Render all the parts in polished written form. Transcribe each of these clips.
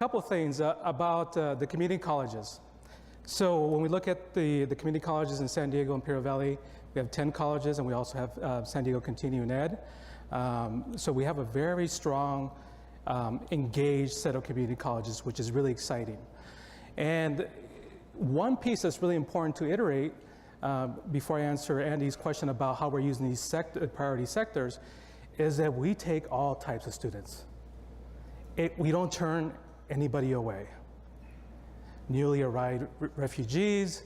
couple things about the community colleges. So when we look at the community colleges in San Diego, Imperial Valley, we have 10 colleges, and we also have San Diego Continuing Ed. So we have a very strong, engaged set of community colleges, which is really exciting. And one piece that's really important to iterate before I answer Andy's question about how we're using these priority sectors is that we take all types of students. We don't turn anybody away. Newly arrived refugees,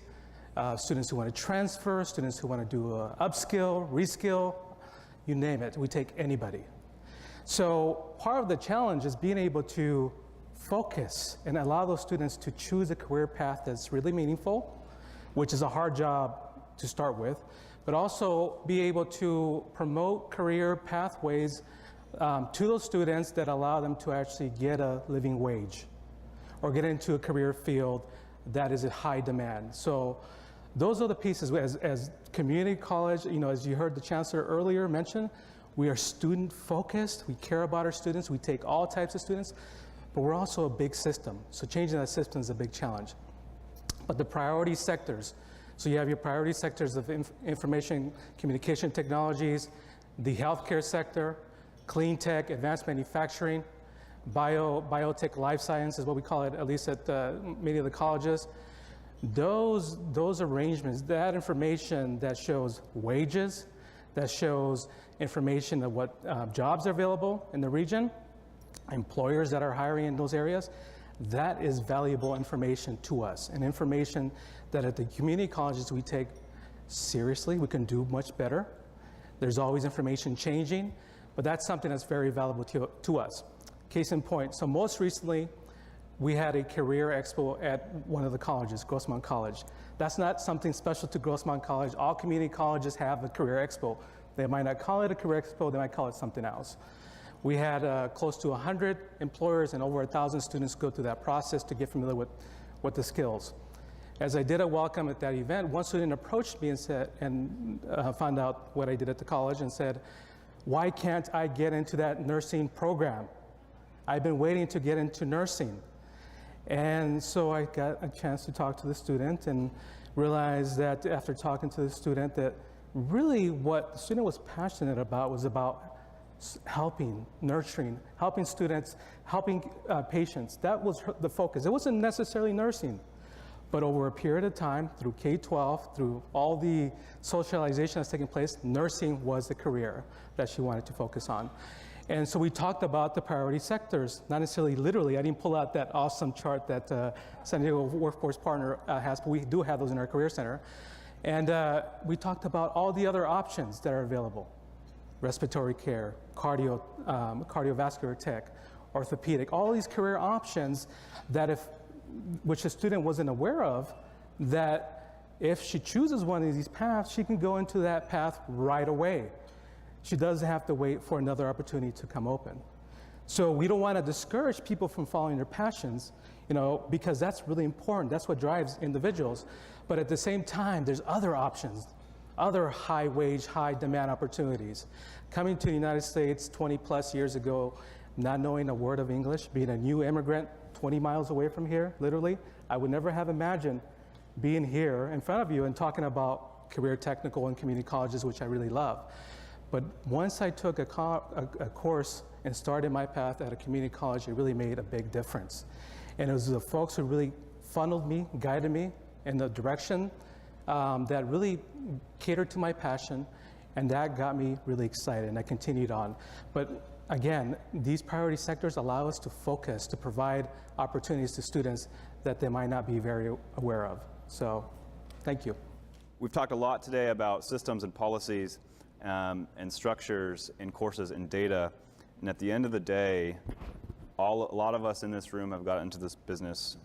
students who want to transfer, students who want to do a upskill, reskill, you name it, we take anybody. So part of the challenge is being able to focus and allow those students to choose a career path that's really meaningful, which is a hard job to start with, but also be able to promote career pathways to those students that allow them to actually get a living wage or get into a career field that is in high demand. So those are the pieces. As community college, as you heard the chancellor earlier mention, we are student focused. We care about our students. We take all types of students, but we're also a big system. So changing that system is a big challenge. But the priority sectors, so you have your priority sectors of information communication technologies, the healthcare sector, clean tech, advanced manufacturing, biotech, life science is what we call it, at least at many of the colleges. Those arrangements, that information that shows wages, that shows information of what jobs are available in the region, employers that are hiring in those areas, that is valuable information to us, and information that at the community colleges we take seriously. We can do much better. There's always information changing, but that's something that's very valuable to us. Case in point, so most recently, we had a career expo at one of the colleges, Grossmont College. That's not something special to Grossmont College. All community colleges have a career expo. They might not call it a career expo, they might call it something else. We had close to 100 employers and over 1,000 students go through that process to get familiar with the skills. As I did a welcome at that event, one student approached me and said, found out what I did at the college and said, "Why can't I get into that nursing program? I've been waiting to get into nursing." And so I got a chance to talk to the student and realized that after talking to the student that really what the student was passionate about was about helping, nurturing, helping students, helping patients. That was the focus. It wasn't necessarily nursing, but over a period of time, through K-12, through all the socialization that's taking place, nursing was the career that she wanted to focus on. And so we talked about the priority sectors, not necessarily literally. I didn't pull out that awesome chart that San Diego Workforce Partner has, but we do have those in our Career Center. And we talked about all the other options that are available. Respiratory care, cardiovascular tech, orthopedic, all these career options that which a student wasn't aware of, that if she chooses one of these paths, she can go into that path right away. She doesn't have to wait for another opportunity to come open. So we don't want to discourage people from following their passions, because that's really important. That's what drives individuals. But at the same time, there's other options, other high wage, high demand opportunities. Coming to the United States 20 plus years ago, not knowing a word of English, being a new immigrant 20 miles away from here, literally, I would never have imagined being here in front of you and talking about career technical and community colleges, which I really love. But once I took a course and started my path at a community college, it really made a big difference. And it was the folks who really funneled me, guided me in the direction that really catered to my passion, and that got me really excited, and I continued on. But again, these priority sectors allow us to focus, to provide opportunities to students that they might not be very aware of. So, thank you. We've talked a lot today about systems and policies and structures and courses and data, and at the end of the day, a lot of us in this room have got into this business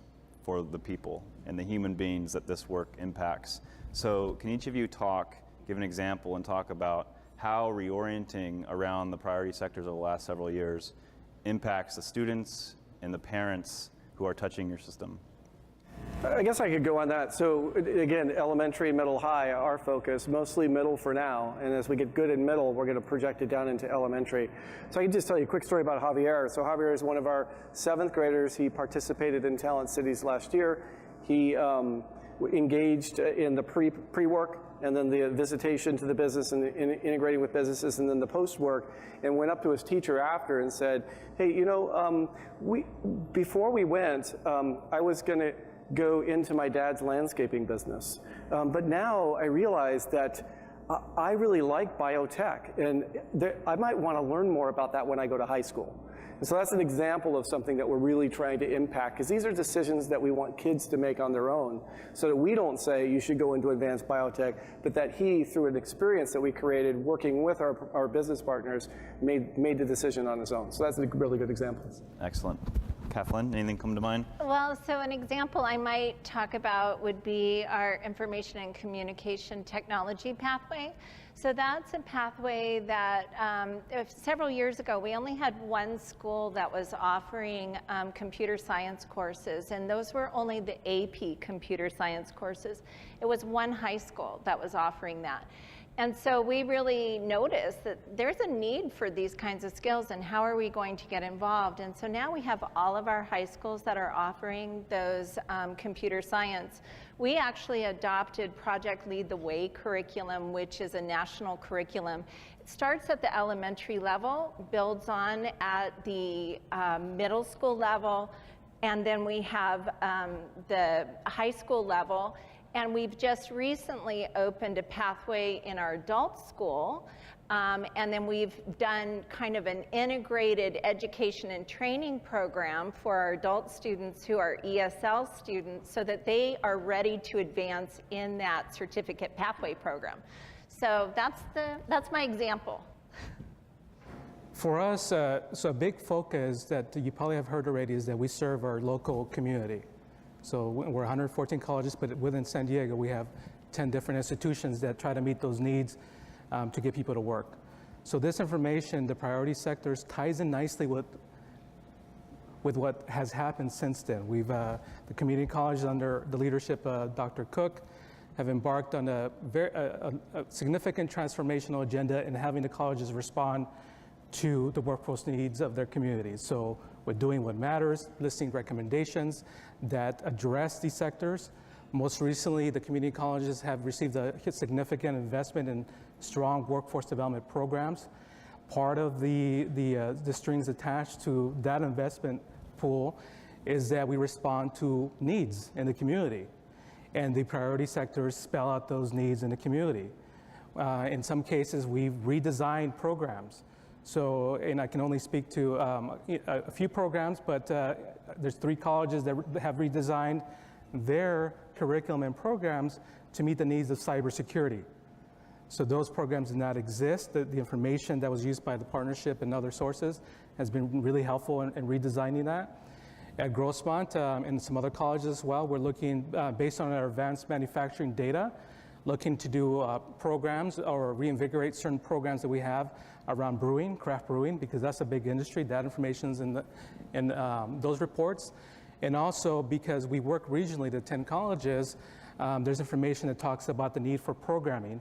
for the people and the human beings that this work impacts. So can each of you give an example and talk about how reorienting around the priority sectors over the last several years impacts the students and the parents who are touching your system? I guess I could go on that. So again, elementary, middle, high, our focus, mostly middle for now. And as we get good in middle, we're going to project it down into elementary. So I can just tell you a quick story about Javier. So Javier is one of our 7th graders. He participated in Talent Cities last year. He engaged in the pre-work and then the visitation to the business and integrating with businesses and then the post-work, and went up to his teacher after and said, hey, you know, before we went, I was going to go into my dad's landscaping business. But now I realize that I really like biotech, and I might want to learn more about that when I go to high school. And so that's an example of something that we're really trying to impact, because these are decisions that we want kids to make on their own, so that we don't say you should go into advanced biotech, but that he, through an experience that we created working with our business partners, made the decision on his own. So that's a really good example. Excellent. Kathleen, anything come to mind? Well, so an example I might talk about would be our information and communication technology pathway. So that's a pathway that several years ago, we only had one school that was offering computer science courses, and those were only the AP computer science courses. It was one high school that was offering that. And so we really noticed that there's a need for these kinds of skills, and how are we going to get involved? And so now we have all of our high schools that are offering those computer science. We actually adopted Project Lead the Way curriculum, which is a national curriculum. It starts at the elementary level, builds on at the middle school level, and then we have the high school level. And we've just recently opened a pathway in our adult school, and then we've done kind of an integrated education and training program for our adult students who are ESL students, so that they are ready to advance in that certificate pathway program. So that's my example. For us, so a big focus that you probably have heard already is that we serve our local community. So we're 114 colleges, but within San Diego, we have 10 different institutions that try to meet those needs to get people to work. So this information, the priority sectors, ties in nicely with what has happened since then. The community colleges under the leadership of Dr. Cook have embarked on a significant transformational agenda in having the colleges respond to the workforce needs of their communities. So we're doing what matters, listing recommendations that address these sectors. Most recently, the community colleges have received a significant investment in strong workforce development programs. Part of the strings attached to that investment pool is that we respond to needs in the community, and the priority sectors spell out those needs in the community. In some cases, we've redesigned programs. So, and I can only speak to a few programs, but there's 3 colleges that have redesigned their curriculum and programs to meet the needs of cybersecurity. So those programs did not exist. The information that was used by the partnership and other sources has been really helpful in redesigning that. At Grossmont and some other colleges as well, we're looking, based on our advanced manufacturing data, looking to do programs or reinvigorate certain programs that we have around brewing, craft brewing, because that's a big industry. That information's in those reports. And also because we work regionally to 10 colleges, there's information that talks about the need for programming,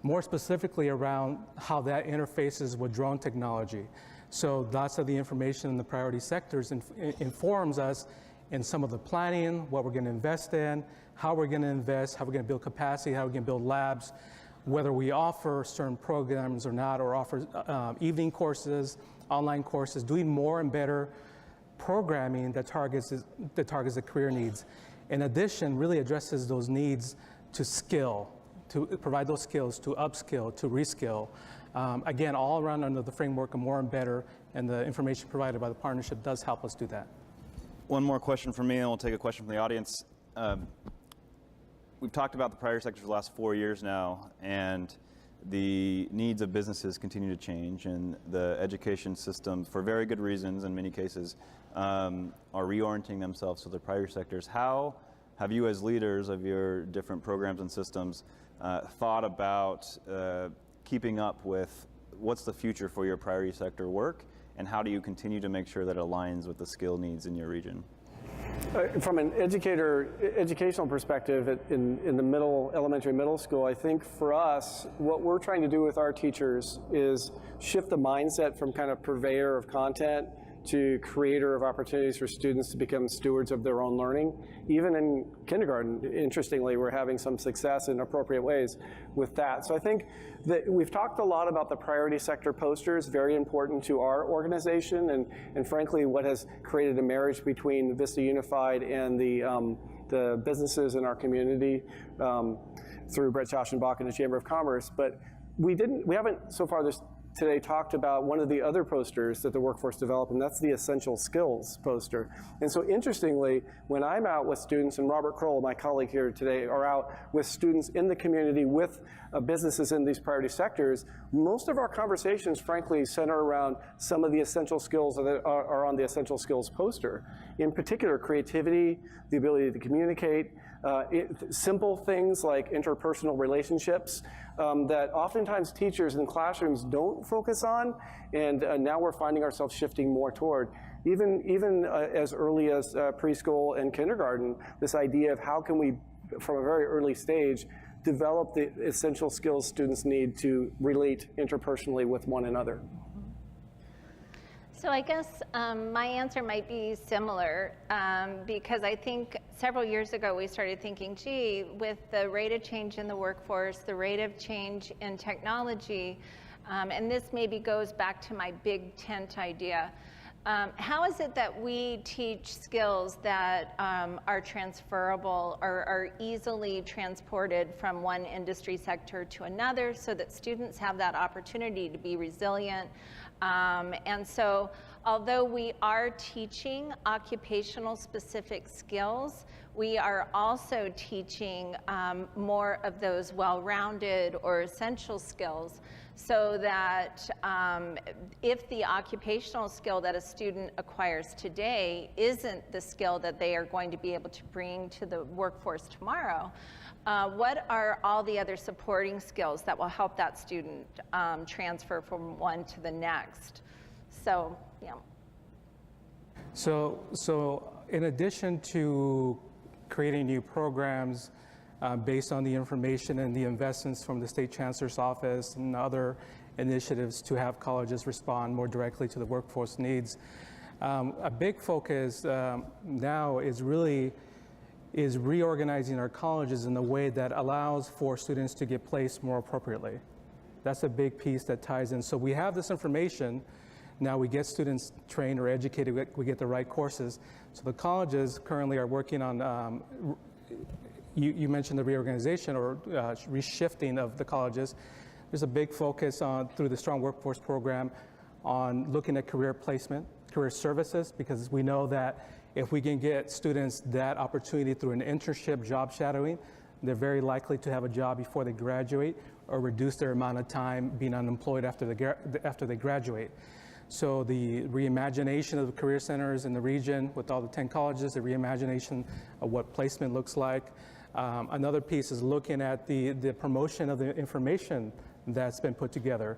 more specifically around how that interfaces with drone technology. So lots of the information in the priority sectors informs us in some of the planning, what we're going to invest in, how we're going to invest, how we're going to build capacity, how we're going to build labs, whether we offer certain programs or not, or offer evening courses, online courses, doing more and better programming that targets the career needs. In addition, really addresses those needs to skill, to provide those skills, to upskill, to reskill. Again, all around under the framework of more and better, and the information provided by the partnership does help us do that. One more question from me, and we'll take a question from the audience. We've talked about the priority sectors for the last 4 years now, and the needs of businesses continue to change, and the education system, for very good reasons in many cases, are reorienting themselves to the priority sectors. How have you, as leaders of your different programs and systems, thought about keeping up with what's the future for your priority sector work, and how do you continue to make sure that it aligns with the skill needs in your region? From an educational perspective in the elementary middle school, I think for us, what we're trying to do with our teachers is shift the mindset from kind of purveyor of content to creator of opportunities for students to become stewards of their own learning. Even in kindergarten, interestingly, we're having some success in appropriate ways with that. So I think that we've talked a lot about the priority sector posters, very important to our organization, and frankly, what has created a marriage between Vista Unified and the businesses in our community through Brett Schauschenbach and the Chamber of Commerce. But we haven't so far today talked about one of the other posters that the workforce developed, and that's the essential skills poster. And so interestingly, when I'm out with students, and Robert Kroll, my colleague here today, are out with students in the community with businesses in these priority sectors, most of our conversations, frankly, center around some of the essential skills that are on the essential skills poster. In particular, creativity, the ability to communicate, simple things like interpersonal relationships that oftentimes teachers in classrooms don't focus on, and now we're finding ourselves shifting more toward. Even as early as preschool and kindergarten, this idea of how can we, from a very early stage, develop the essential skills students need to relate interpersonally with one another. So I guess my answer might be similar because I think several years ago we started thinking, gee, with the rate of change in the workforce, the rate of change in technology, and this maybe goes back to my big tent idea, how is it that we teach skills that are transferable or are easily transported from one industry sector to another so that students have that opportunity to be resilient? And so although we are teaching occupational specific skills, we are also teaching more of those well-rounded or essential skills so that if the occupational skill that a student acquires today isn't the skill that they are going to be able to bring to the workforce tomorrow, what are all the other supporting skills that will help that student transfer from one to the next? So, yeah. So in addition to creating new programs based on the information and the investments from the State Chancellor's Office and other initiatives to have colleges respond more directly to the workforce needs, a big focus now is reorganizing our colleges in a way that allows for students to get placed more appropriately. That's a big piece that ties in. So we have this information. Now we get students trained or educated, we get the right courses. So the colleges currently are working on, you mentioned the reorganization or reshifting of the colleges. There's a big focus on, through the Strong Workforce Program, on looking at career placement, career services, because we know that if we can get students that opportunity through an internship, job shadowing, they're very likely to have a job before they graduate or reduce their amount of time being unemployed after they graduate. So the reimagination of the career centers in the region with all the 10 colleges, the reimagination of what placement looks like. Another piece is looking at the promotion of the information that's been put together.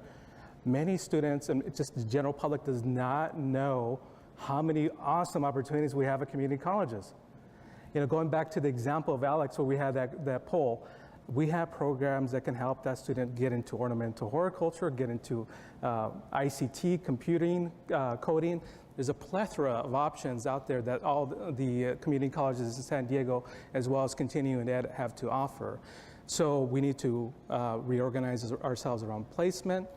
Many students and just the general public does not know how many awesome opportunities we have at community colleges. You know, going back to the example of Alex where we had that poll, we have programs that can help that student get into ornamental horticulture, get into ICT, computing, coding. There's a plethora of options out there that all the community colleges in San Diego, as well as continuing ed, have to offer. So we need to reorganize ourselves around placement,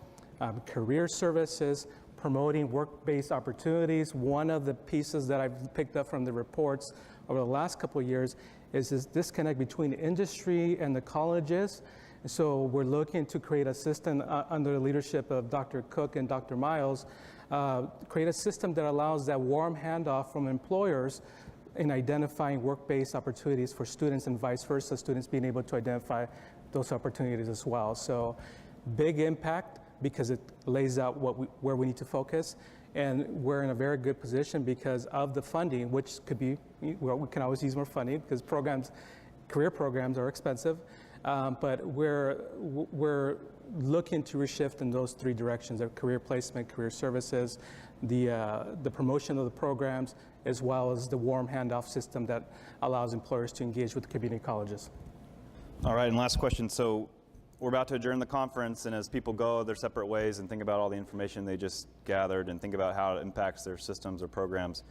career services, promoting work-based opportunities. One of the pieces that I've picked up from the reports over the last couple of years is this disconnect between industry and the colleges. So we're looking to create a system under the leadership of Dr. Cook and Dr. Miles, create a system that allows that warm handoff from employers in identifying work-based opportunities for students and vice versa, students being able to identify those opportunities as well. So big impact because it lays out where we need to focus. And we're in a very good position because of the funding, which could be, well, we can always use more funding because career programs are expensive. But we're looking to reshift in those three directions: of career placement, career services, the promotion of the programs, as well as the warm handoff system that allows employers to engage with community colleges. All right, and last question. So we're about to adjourn the conference, and as people go their separate ways and think about all the information they just gathered and think about how it impacts their systems or programs,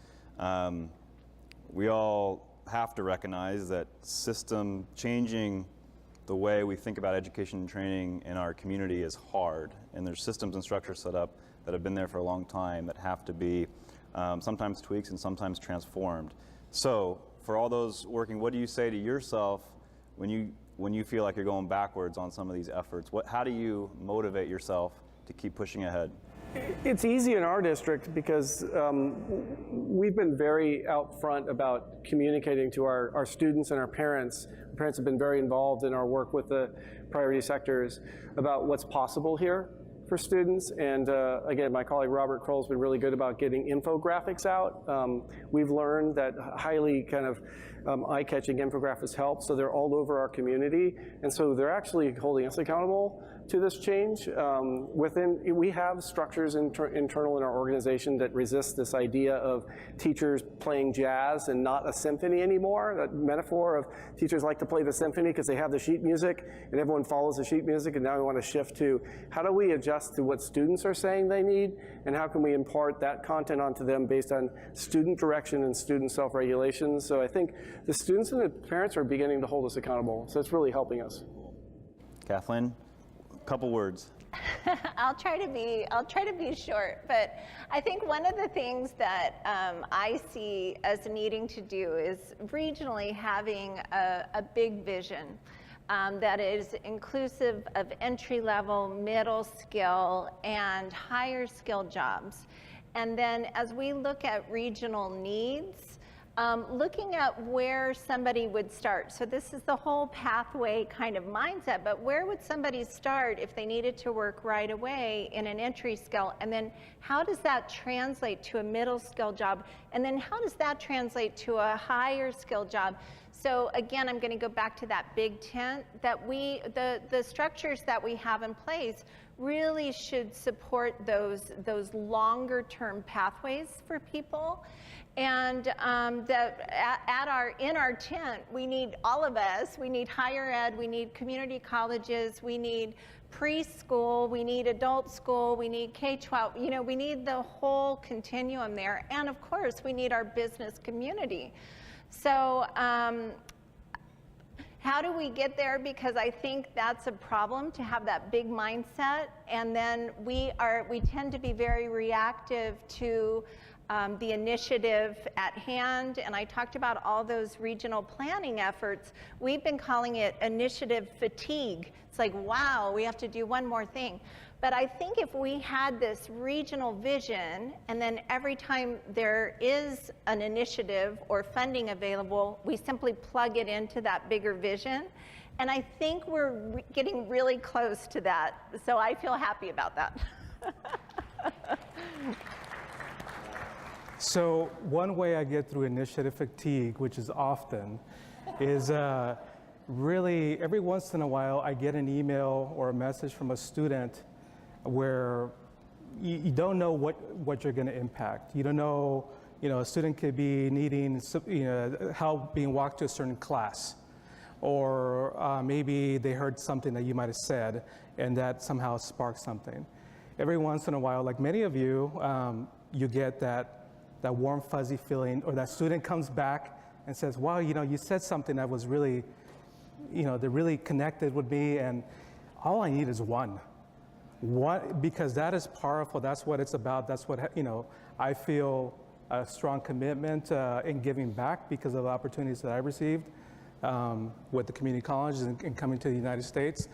we all have to recognize that system changing the way we think about education and training in our community is hard, and there's systems and structures set up that have been there for a long time that have to be sometimes tweaked and sometimes transformed. So for all those working, what do you say to yourself when you feel like you're going backwards on some of these efforts? How do you motivate yourself to keep pushing ahead? It's easy in our district because we've been very out front about communicating to our students and our parents. Our parents have been very involved in our work with the priority sectors about what's possible here for students. And again, my colleague Robert Kroll's been really good about getting infographics out. We've learned that highly kind of eye-catching infographics help, so they're all over our community. And so they're actually holding us accountable to this change. We have structures internal in our organization that resist this idea of teachers playing jazz and not a symphony anymore. That metaphor of teachers like to play the symphony because they have the sheet music and everyone follows the sheet music, and now we want to shift to how do we adjust to what students are saying they need, and how can we impart that content onto them based on student direction and student self-regulation. So I think the students and the parents are beginning to hold us accountable, so it's really helping us. Kathleen? Couple words. I'll try to be short, but I think one of the things that I see as needing to do is regionally having a big vision that is inclusive of entry-level, middle skill, and higher skill jobs. And then as we look at regional needs, looking at where somebody would start. So this is the whole pathway kind of mindset, but where would somebody start if they needed to work right away in an entry skill? And then how does that translate to a middle skill job? And then how does that translate to a higher skill job? So again, I'm going to go back to that big tent that the structures that we have in place really should support those longer term pathways for people. And in our tent, we need all of us. We need higher ed, we need community colleges, we need preschool, we need adult school, we need K-12. You know, we need the whole continuum there. And of course, we need our business community. So how do we get there? Because I think that's a problem, to have that big mindset. And then we tend to be very reactive to the initiative at hand, and I talked about all those regional planning efforts. We've been calling it initiative fatigue. It's like, wow, we have to do one more thing. But I think if we had this regional vision, and then every time there is an initiative or funding available, we simply plug it into that bigger vision. And I think we're getting really close to that. So I feel happy about that. So one way I get through initiative fatigue, which is often, is really every once in a while I get an email or a message from a student where you don't know what you're going to impact. You don't know, a student could be needing help being walked to a certain class, or maybe they heard something that you might have said and that somehow sparked something. Every once in a while, like many of you, you get that warm, fuzzy feeling, or that student comes back and says, wow, you said something that was really, that really connected with me, and all I need is one. Because that is powerful. That's what it's about. That's what, I feel a strong commitment in giving back because of the opportunities that I received with the community colleges and coming to the United States.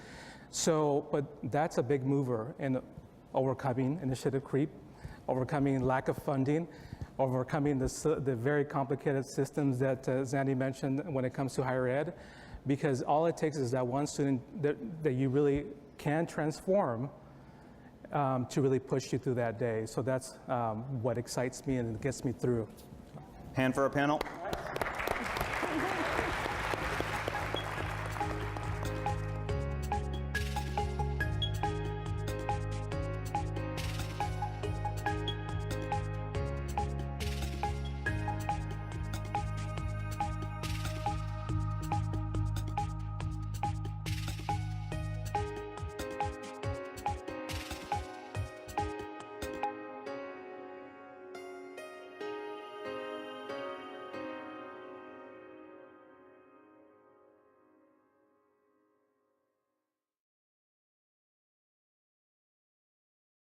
So, but that's a big mover in overcoming initiative creep, overcoming lack of funding, overcoming the very complicated systems that Zandy mentioned when it comes to higher ed, because all it takes is that one student that you really can transform to really push you through that day. So that's what excites me and gets me through. Hand for our panel.